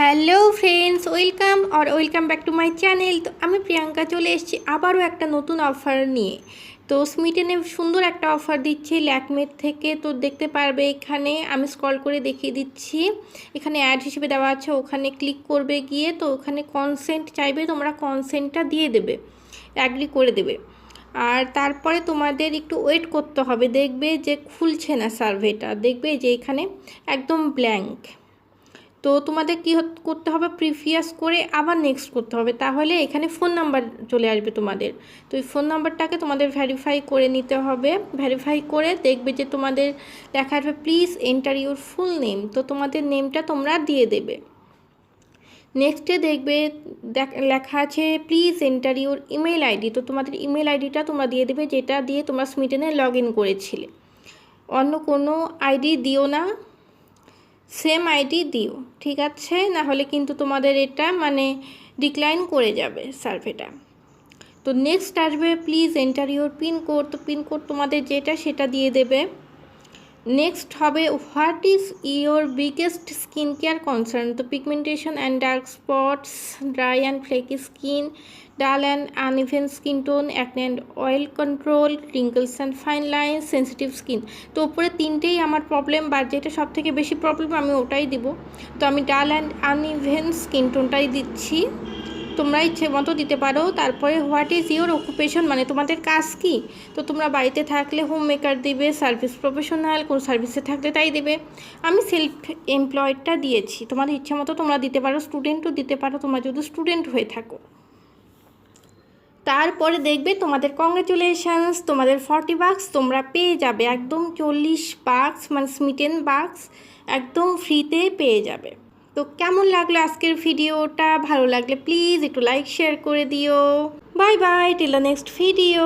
Hello friends, welcome back to my channel. তো আমি প্রিয়াঙ্কা চলে এসেছি আবারও একটা নতুন অফার নিয়ে। তো স্মিটেনে সুন্দর একটা অফার দিচ্ছে ল্যাকমের থেকে। তো দেখতে পারবে এখানে, আমি স্ক্রল করে দেখিয়ে দিচ্ছি। এখানে অ্যাড হিসেবে দেওয়া আছে, ওখানে ক্লিক করবে গিয়ে। তো ওখানে কনসেন্ট চাইবে, তোমরা কনসেন্টটা দিয়ে দেবে, অ্যাগ্রি করে দেবে। আর তারপরে তোমাদের একটু ওয়েট করতে হবে, দেখবে যে খুলছে না সার্ভেটা, দেখবে যে এখানে একদম ব্ল্যাঙ্ক। তো তোমাদের কী করতে হবে, প্রিভিয়াস করে আবার নেক্সট করতে হবে, তাহলে এখানে ফোন নাম্বার চলে আসবে তোমাদের। তো এই ফোন নাম্বারটাকে তোমাদের ভেরিফাই করে নিতে হবে। ভেরিফাই করে দেখবে যে তোমাদের লেখা আসবে please enter your full name. তো তোমাদের নেমটা তোমরা দিয়ে দেবে। নেক্সটে দেখবে লেখা আছে please enter your email ID. তো তোমাদের ইমেল আইডিটা তোমরা দিয়ে দেবে, যেটা দিয়ে তোমরা স্মিটেনে লগ ইন করেছিলে। অন্য কোনো আইডি দিও না, সেম আইডি দিও, ঠিক আছে? না হলে কিন্তু তোমাদের এটা ডিক্লাইন করে যাবে সার্ভেটা। তো নেক্সট আসবে প্লিজ এন্টার ইউর পিনকোড। তো পিনকোড তোমাদের যেটা সেটা দিয়ে দেবে। নেক্সট হবে what is your biggest skin care concern. তো pigmentation and dark spots, dry and flaky skin, dull and uneven skin tone, acne and oil control, wrinkles and fine line, sensitive skin. তো উপরে তিনটেই আমার problem, বা যেটা সব থেকে বেশি প্রবলেম আমি ওটাই দিব। তো আমি ডাল অ্যান্ড আনইভেন স্কিন টোনটাই দিচ্ছি, তোমরা ইচ্ছে মতো দিতে পারো। তারপরে হোয়াট ইজ ইওর অকুপেশন, তোমাদের কাজ কি। তো তোমরা বাড়িতে থাকলে হোম মেকার দিবে, সার্ভিস প্রফেশনাল কোনো সার্ভিসে থাকলে তাই দেবে। আমি সেলফ এমপ্লয়েডটা দিয়েছি, তোমাদের ইচ্ছে মতো তোমরা দিতে পারো, স্টুডেন্টও দিতে পারো তোমরা যদি স্টুডেন্ট হয়ে থাকো। তারপরে দেখবে তোমাদের কংগ্রেচুলেশনস, তোমাদের 40 বাক্স তোমরা পেয়ে যাবে, একদম 40 বাক্স স্মিটেন বাক্স একদম ফ্রিতে পেয়ে যাবে। তো কেমন লাগলো আজকের ভিডিওটা? ভালো লাগলে প্লিজ একটু লাইক শেয়ার করে দিও। Bye bye, till the next video.